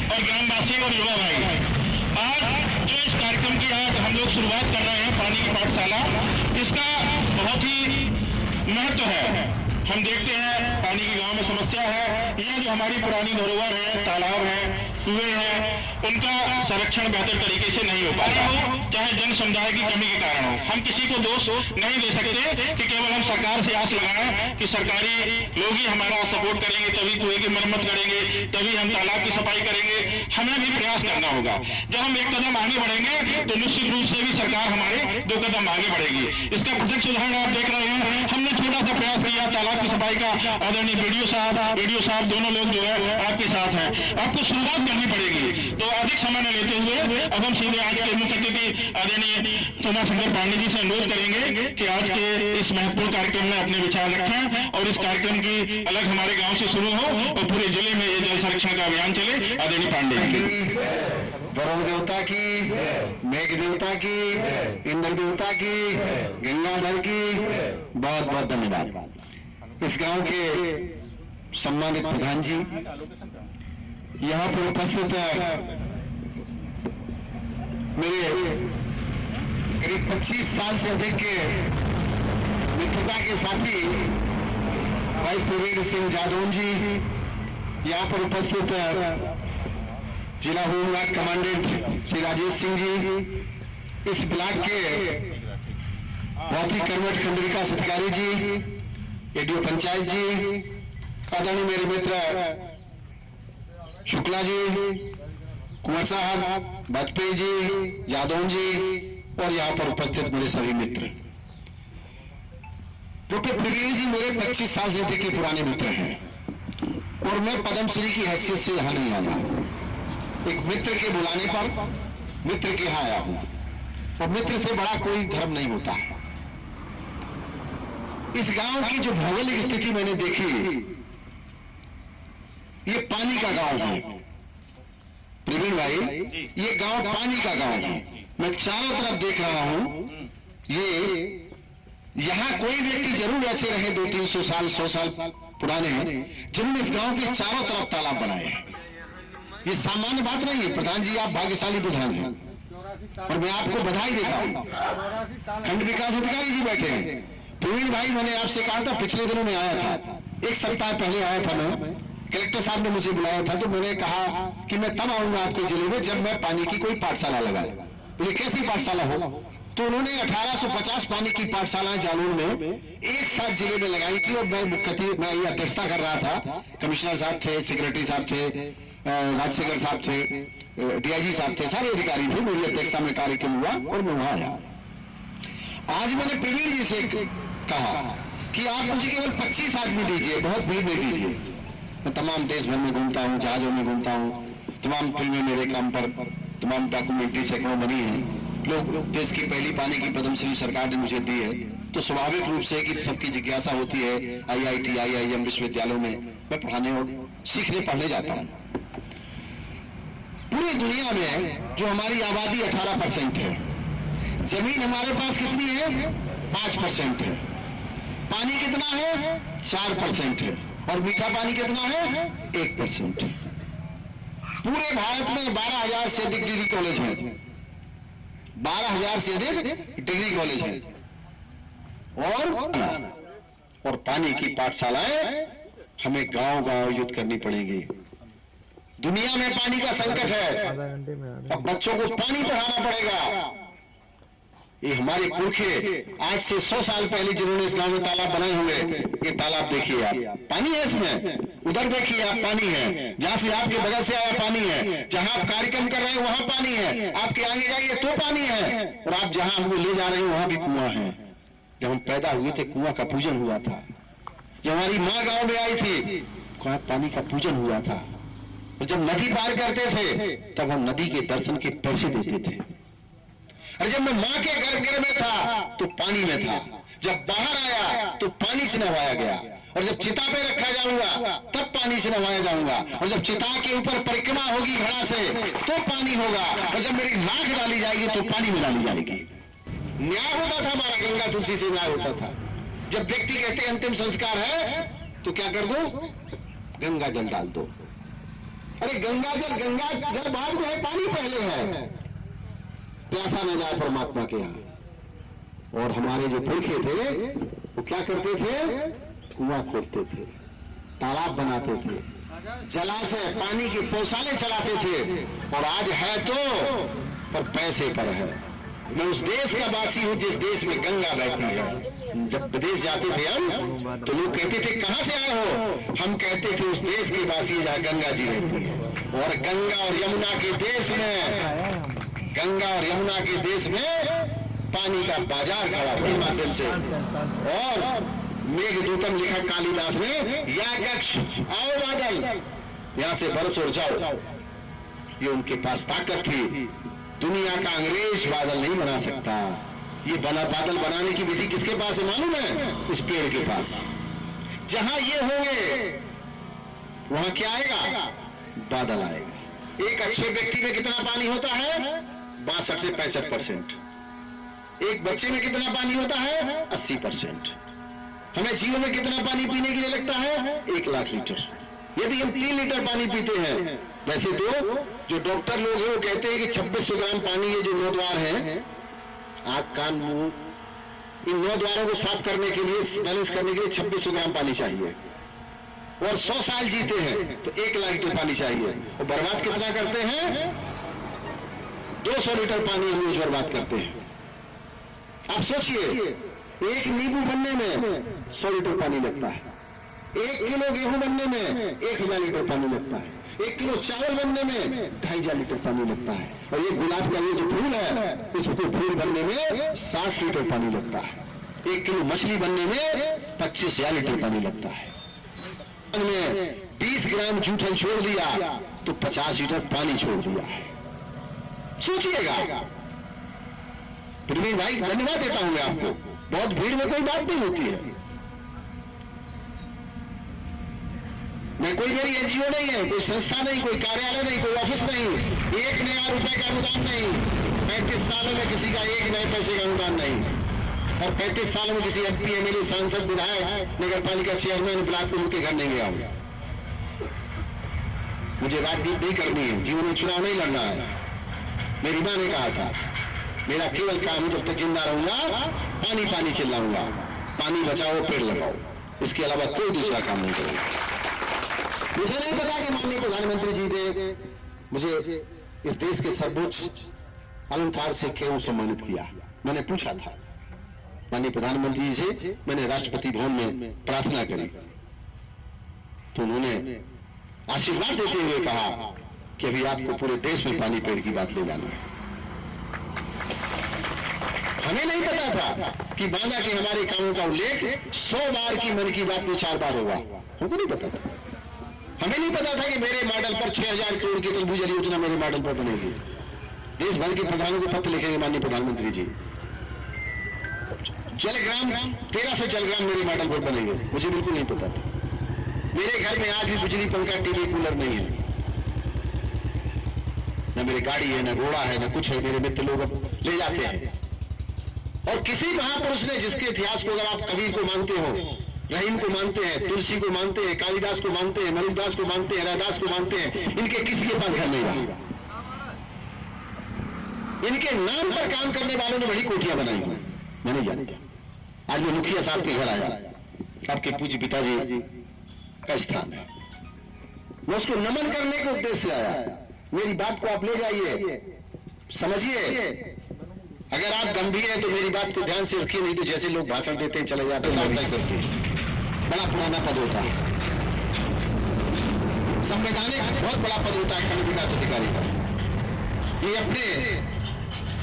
और ग्रामवासी और युवा भाई, आज जो इस कार्यक्रम की आज हम लोग शुरुआत कर रहे हैं, पानी की पाठशाला, इसका बहुत ही महत्व है। हम देखते हैं पानी की गांव में समस्या है, ये जो हमारी पुरानी धरोहर है, तालाब है, कुएं हैं, उनका संरक्षण बेहतर तरीके से नहीं हो पा रहा हो, चाहे जन समुदाय की कमी के कारण हो। हम किसी को दोष नहीं दे सकते कि केवल हम सरकार से आस लगाएं कि सरकारी लोग ही हमारा सपोर्ट करेंगे, तभी कुएं की मरम्मत करेंगे, तभी हम तालाब की सफाई करेंगे। हमें भी प्रयास करना होगा। जब हम एक कदम आगे बढ़ेंगे तो निश्चित रूप से भी सरकार हमारे 2 कदम आगे बढ़ेगी। इसका प्रत्यक्ष उदाहरण आप देख रहे हैं। हमने छोटा सा प्रयास किया तालाब की सफाई का, आदरणीय बीडीओ साहब दोनों लोग जो है आपके साथ हैं। आपको शुरुआत करनी पड़ेगी। तो अधिक समय न लेते हुए अब हम सीधे आज के मुख्य अतिथि आदरणीय उमाशंकर पांडे जी से अनुरोध करेंगे कि आज के इस महत्वपूर्ण कार्यक्रम में अपने विचार रखें और इस कार्यक्रम की अलग हमारे गांव से शुरू हो और पूरे जिले में ये जल संरक्षण का अभियान चले। आदरणीय पांडे जी। वरुण देवता की, मेघ देवता की, इंद्र देवता की, गंगाधर की बहुत बहुत धन्यवाद। इस गांव के सम्मानित प्रधान जी, यहाँ पर उपस्थित मेरे करीब 25 साल से अधिक के मित्रता के साथी भाई प्रवीण सिंह जादौन जी, यहाँ पर उपस्थित जिला होमगार्ड कमांडेंट श्री राजेश सिंह जी, इस ब्लॉक के भौतिक कर्मठ खंडरिका अधिकारी जी, एडीओ पंचायत जी, आदरणीय मेरे मित्र शुक्ला जी, कुंवर साहब, वाजपेयी जी, यादव जी और यहाँ पर उपस्थित मेरे सभी मित्र। डॉक्टर प्रवीण जी मेरे 25 साल से अधिक के पुराने मित्र हैं और मैं पद्मश्री की हैसियत से यहाँ नहीं आया। एक मित्र के बुलाने पर मित्र के यहाँ आया हूं और मित्र से बड़ा कोई धर्म नहीं होता। इस गांव की जो भौगोलिक स्थिति मैंने देखी, ये पानी का गांव है प्रवीण भाई, ये गांव पानी का गांव है। मैं चारों तरफ देख रहा हूं, ये यहां कोई व्यक्ति जरूर ऐसे रहे 200-300 साल 100 साल पुराने जिन्होंने इस गांव के चारों तरफ तालाब बनाए हैं। ये सामान्य बात नहीं है। प्रधान जी आप भाग्यशाली प्रधान हैं और मैं आपको बधाई देता हूं। खंड विकास अधिकारी जी बैठे हैं। प्रवीण भाई मैंने आपसे कहा था, पिछले दिनों में आया था, 1 सप्ताह पहले आया था मैं, कलेक्टर साहब ने मुझे बुलाया था, तो मैंने कहा कि मैं तब आऊंगा आपके जिले में जब मैं पानी की कोई पाठशाला लगाए। बोले कैसी पाठशाला हो? तो उन्होंने 1850 पानी की पाठशालाएं जालौर में एक साथ जिले में लगाई थी और मैं ये अध्यक्षता कर रहा था। कमिश्नर साहब थे, सेक्रेटरी साहब थे, राजशेखर साहब थे, डीआईजी साहब थे, सारे अधिकारी थे। मेरी अध्यक्षता में कार्यक्रम हुआ और मैं वहां आया। आज मैंने प्रवीण जी से कहा कि आप मुझे केवल 25 आदमी दीजिए, बहुत भीड़ नहीं दीजिए। मैं तमाम देश भर में घूमता हूँ, जहाजों में घूमता हूँ, तमाम फिल्में मेरे काम पर, तमाम डॉक्यूमेंट्री सैकड़ों बनी है। लोग देश की पहली पानी की पद्मश्री सरकार ने मुझे दी है, तो स्वाभाविक रूप से कि सबकी जिज्ञासा होती है IIT, IIM विश्वविद्यालयों में मैं पढ़ाने और सीखने पढ़ने जाता हूँ। पूरी दुनिया में जो हमारी आबादी 18% है, जमीन हमारे पास कितनी है? 5% है। पानी कितना है? 4% है। और मीठा पानी कितना है? 1% है। पूरे भारत में 12,000 से अधिक डिग्री कॉलेज हैं। 12,000 से अधिक डिग्री कॉलेज है और पानी की पाठशालाएं हमें गांव-गांव युद्ध करनी पड़ेगी। दुनिया में पानी का संकट है, अब बच्चों को पानी पढ़ाना पड़ेगा। ये हमारे पुरखे आज से 100 साल पहले जिन्होंने इस गांव में तालाब बनाए हुए, ये तालाब देखिए आप, पानी है इसमें। उधर देखिए आप, पानी है। जहां से आपके बगल से आया पानी है। जहां आप कार्यक्रम कर रहे हैं वहां पानी है। आपके आगे जाइए तो पानी है। और आप जहां हमको ले जा रहे हैं वहां भी कुआं है। जब हम पैदा हुए थे कुआं का पूजन हुआ था। जब हमारी माँ गांव में आई थी वहां पानी का पूजन हुआ था। और जब नदी पार करते थे तब हम नदी के दर्शन के पैसे देते थे। और जब मैं माँ के गर्भ में था तो पानी में था। जब बाहर आया तो पानी से नहवाया गया। और जब चिता पे रखा जाऊंगा तब पानी से नहवाया जाऊंगा। और जब चिता के ऊपर परिक्रमा होगी घड़ा से तो पानी होगा। और जब मेरी नाक डाली जाएगी तो पानी में डाली जाएगी। न्याय होता था हमारा, गंगा तुलसी से न्याय होता था। जब व्यक्ति कहते अंतिम संस्कार है तो क्या कर दो? गंगा जल डाल दो। अरे गंगा जल बाद में है, पानी पहले है। प्यासा न जाए परमात्मा के यहाँ। और हमारे जो पुरखे थे वो क्या करते थे? कुआं खोदते थे, तालाब बनाते थे, जलाशय पानी के पौसाले चलाते थे। और आज है तो पर पैसे पर है। मैं उस देश का वासी हूं जिस देश में गंगा बहती है। जब विदेश जाते थे हम तो लोग कहते थे कहां से आए हो? हम कहते थे उस देश के वासी जहां गंगा जी रहती है। और गंगा और यमुना के देश में, गंगा और यमुना के देश में पानी का बाजार खड़ा के माध्यम से। और मेघदूतम लिखा कालिदास ने, या कक्ष आओ बादल, यहां से बरस और जाओ। ये उनके पास ताकत थी। दुनिया का अंग्रेज बादल नहीं बना सकता। ये बादल बनाने की विधि किसके पास है मालूम है? इस पेड़ के पास। जहां ये होंगे वहां क्या आएगा? बादल आएगा। एक अच्छे व्यक्ति में कितना पानी होता है? 62 से 65%। एक बच्चे में कितना पानी होता है? 80%। हमें जीवन में कितना पानी पीने के लिए लगता है? 1 लाख लीटर। यदि हम 3 लीटर पानी पीते हैं, वैसे तो जो डॉक्टर लोग हैं वो कहते हैं कि 2600 ग्राम पानी, ये जो 9 द्वार हैं, आंख कान मुंह, इन 9 द्वारों को साफ करने के लिए, बैलेंस करने के लिए 2600 ग्राम पानी चाहिए। और 100 साल जीते हैं तो 1 लाख लीटर पानी चाहिए। और बर्बाद कितना करते हैं? 200 लीटर पानी हम रोज बर्बाद करते हैं। आप सोचिए, एक नींबू बनने में 100 लीटर पानी लगता है। 1 किलो गेहूं बनने में 1000 लीटर पानी लगता है। 1 किलो चावल बनने में 2500 लीटर पानी लगता है। और ये गुलाब का ये जो फूल है, इसको फूल बनने में 60 लीटर पानी लगता है। 1 किलो मछली बनने में 25,000 लीटर पानी लगता है। में 20 ग्राम जूठन छोड़ दिया तो 50 लीटर पानी छोड़ दिया है। सोचिएगा। प्रवीण भाई, धन्यवाद देता हूं मैं आपको। बहुत भीड़ में कोई बात नहीं होती है। मैं कोई, मेरी एनजीओ नहीं है, कोई संस्था नहीं, कोई कार्यालय नहीं, कोई ऑफिस नहीं, 1 नया रुपए का अनुदान नहीं। 35 सालों में किसी का 1 नए पैसे का अनुदान नहीं। और 35 सालों में किसी एमपी, एमएलए, सांसद, विधायक, नगर पालिका चेयरमैन, ब्लॉक प्रमुख के घर नहीं गया हूं। मुझे राजनीति नहीं करनी है, जीवन में चुनाव नहीं लड़ना है। मेरी मां ने कहा था, मेरा केवल काम है जब तक जिंदा रहूंगा पानी पानी चिल्लाऊंगा, पानी बचाओ पेड़ लगाओ, इसके अलावा कोई दूसरा काम नहीं करूंगा। मुझे नहीं पता कि माननीय प्रधानमंत्री जी ने मुझे इस देश के सर्वोच्च अलंकार से क्यों सम्मानित किया। मैंने पूछा था माननीय प्रधानमंत्री जी से, मैंने राष्ट्रपति भवन में प्रार्थना करी तो उन्होंने आशीर्वाद देते हुए कहा कि अभी आपको पूरे देश में पानी पेड़ की बात ले जाना है। हमें नहीं पता था कि बांदा के हमारे कामों का उल्लेख 100 बार की मन की बात में 4 बार होगा। हमको नहीं पता था। हमें नहीं पता था कि मेरे मॉडल पर 6000 करोड़ की तरबूज जल योजना मेरे मॉडल पर बनेगी। देश भर के प्रधानों को पत्र लिखेंगे माननीय प्रधानमंत्री जी। जलग्राम 1300 जलग्राम मेरे मॉडल पर बनेंगे। मुझे बिल्कुल नहीं पता था। मेरे घर में आज भी बिजली, पंखा, टीवी, कूलर नहीं है। न मेरी गाड़ी है, न घोड़ा है, न कुछ है। मेरे मित्र लोग ले जाते हैं। और किसी महापुरुष ने, जिसके इतिहास को अगर आप कबीर को मानते हो, रहीम को मानते हैं, तुलसी को मानते हैं, कालिदास को मानते हैं, मनुदास को मानते हैं, रैदास को मानते हैं, इनके किसी के पास घर नहीं रहा। इनके नाम पर काम करने वालों ने बड़ी कोठियां बनाई हुई, मैं नहीं जानता। आज मैं मुखिया साहब के घर आया, आपके पूज्य पिताजी का स्थान है, मैं उसको नमन करने के उद्देश्य से आया। मेरी बात को आप ले जाइए, समझिए। अगर आप गंभीर हैं तो मेरी बात को ध्यान से रखिए, नहीं तो जैसे लोग भाषण देते हैं चले जाते हैं, करते हैं। बड़ा पुराना पद होता है, संवैधानिक बहुत बड़ा पद होता है खंड विकास अधिकारी का। ये अपने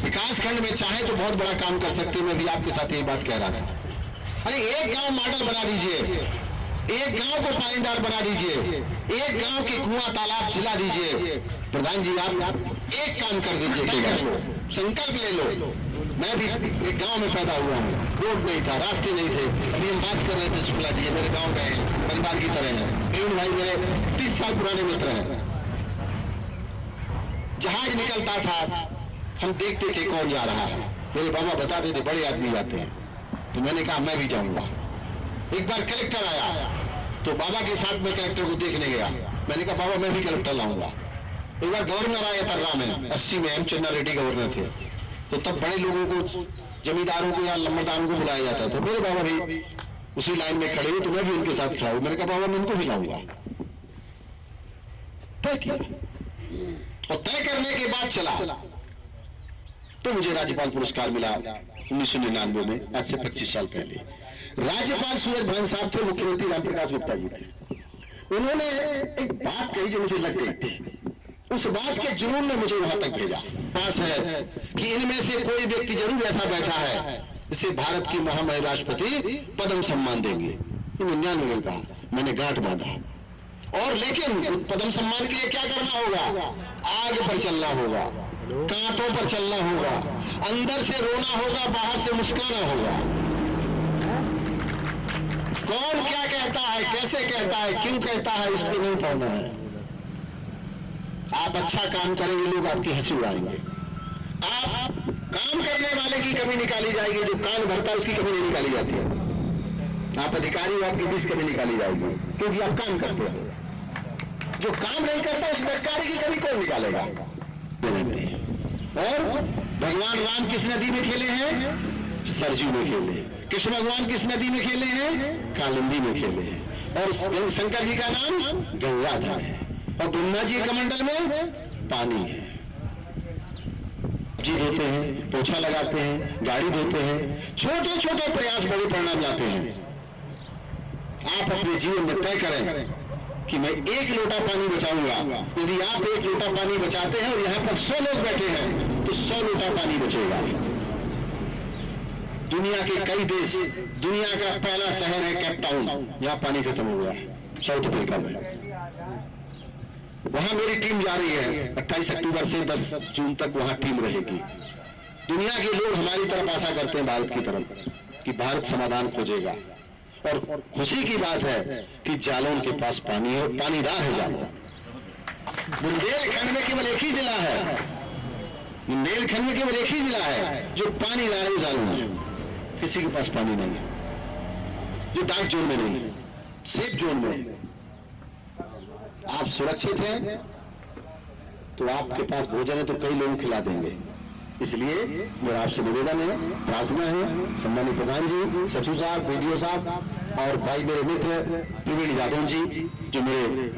विकास खंड में चाहे तो बहुत बड़ा काम कर सकते हैं। मैं भी आपके साथ यही बात कह रहा था। अरे एक गांव मॉडल बना दीजिए, एक गांव को पानीदार बना दीजिए, एक गांव के कुआं तालाब जिला दीजिए। प्रधान जी, आप एक काम कर दीजिए, संकल्प ले लो। मैं भी एक गांव में पैदा हुआ हूँ, रोड नहीं था, रास्ते नहीं थे। अभी हम बात कर रहे थे शुक्ला जी, मेरे गांव गए, परिवार की तरह है। प्रवीण भाई मेरे 30 साल पुराने मित्र हैं। जहाज निकलता था, हम देखते थे कौन जा रहा है। मेरे बाबा बताते थे बड़े आदमी जाते हैं, तो मैंने कहा मैं भी जाऊंगा। एक बार कलेक्टर आया तो बाबा के साथ में कलेक्टर को देखने गया। मैंने कहा बाबा मैं भी कलेक्टर लाऊंगा। एक बार गवर्नर आया था में 80 में, एम चन्ना रेड्डी गवर्नर थे, तो तब बड़े लोगों को, जमींदारों को या लंबरदारों को बुलाया जाता था। मेरे बाबा भी उसी लाइन में खड़े हुए तो मैं भी उनके साथ खड़ा हूं। मैंने कहा बाबा मैं उनको भी लाऊंगा। तय किया और तय करने के बाद चला तो मुझे राज्यपाल पुरस्कार मिला 1999 में, आज से 25 साल पहले। राज्यपाल सूरज भान साहब थे, मुख्यमंत्री रामप्रकाश गुप्ता जी थे। उन्होंने एक बात कही जो मुझे लग गई थी। उस बात के जुनून ने मुझे वहां तक भेजा। पास है कि इनमें से कोई व्यक्ति जरूर ऐसा बैठा है जिसे भारत की महामहिम राष्ट्रपति पद्म सम्मान देंगे। 99 में कहा, मैंने गांठ बांधा। और लेकिन पद्म सम्मान के लिए क्या करना होगा? आग पर चलना होगा, कांटों पर चलना होगा, अंदर से रोना होगा, बाहर से मुस्कुराना होगा। कौन क्या कहता है, कैसे कहता है, क्यों कहता है, इस पर नहीं पड़ना है। आप अच्छा काम करेंगे, लोग आपकी हंसी उड़ाएंगे। आप काम करने वाले की कमी निकाली जाएगी, जो कान भरता है उसकी कमी नहीं निकाली जाती है। आप अधिकारी हो, आपकी बीच कमी निकाली जाएगी क्योंकि आप काम करते हो। जो काम नहीं करता उस अधिकारी की कमी कौन निकालेगा? और भगवान राम किस नदी में खेले हैं? सरजू में खेले। कृष्ण भगवान किस नदी में खेले हैं? कालिंदी में खेले हैं। और शंकर जी का नाम गंगाधर है। और ब्रह्मा जी के कमंडल में पानी है। जी धोते हैं, पोछा लगाते हैं, गाड़ी धोते हैं, छोटे छोटे प्रयास बड़े परिणाम लाते हैं। आप अपने जीवन में तय करें कि मैं 1 लोटा पानी बचाऊंगा। यदि आप 1 लोटा पानी बचाते हैं और यहाँ पर 100 लोग बैठे हैं तो 100 लोटा पानी बचेगा। दुनिया के कई देश, दुनिया का पहला शहर है केप टाउन, यहाँ पानी खत्म हो गया, साउथ अफ्रीका में। वहां मेरी टीम जा रही है 28 अक्टूबर से 10 जून तक वहां टीम रहेगी। दुनिया के लोग हमारी तरफ आशा करते हैं, भारत की तरफ, कि भारत समाधान खोजेगा। और खुशी की बात है कि जालौन के पास पानी है और पानीदार है जालौन। बुंदेलखंड में केवल एक ही जिला है, बुंदेलखंड में केवल एक ही जिला है जो पानीदार है, जालौन। किसी के पास पानी नहीं है, जो डार्क जोन में नहीं है, सेफ जोन में। आप सुरक्षित हैं तो आपके पास भोजन है तो कई लोग खिला देंगे। इसलिए मेरा आपसे निवेदन है, प्रार्थना है, सम्मानित प्रधान जी, सचिव साहब, बीडीओ साहब और भाई मेरे मित्र त्रिवेणी यादव जी जो मेरे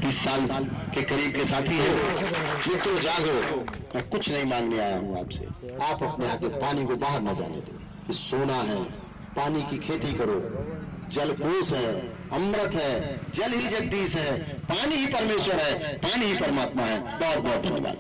30 साल के करीब के साथी हैं, मित्रों जागो। मैं कुछ नहीं मांगने आया हूं आपसे। आप अपने यहाँ के पानी को बाहर न जाने दो। ये सोना है, पानी की खेती करो। जल कोष है, अमृत है, जल ही जगदीश है, पानी ही परमेश्वर है, पानी ही परमात्मा है। बहुत बहुत धन्यवाद।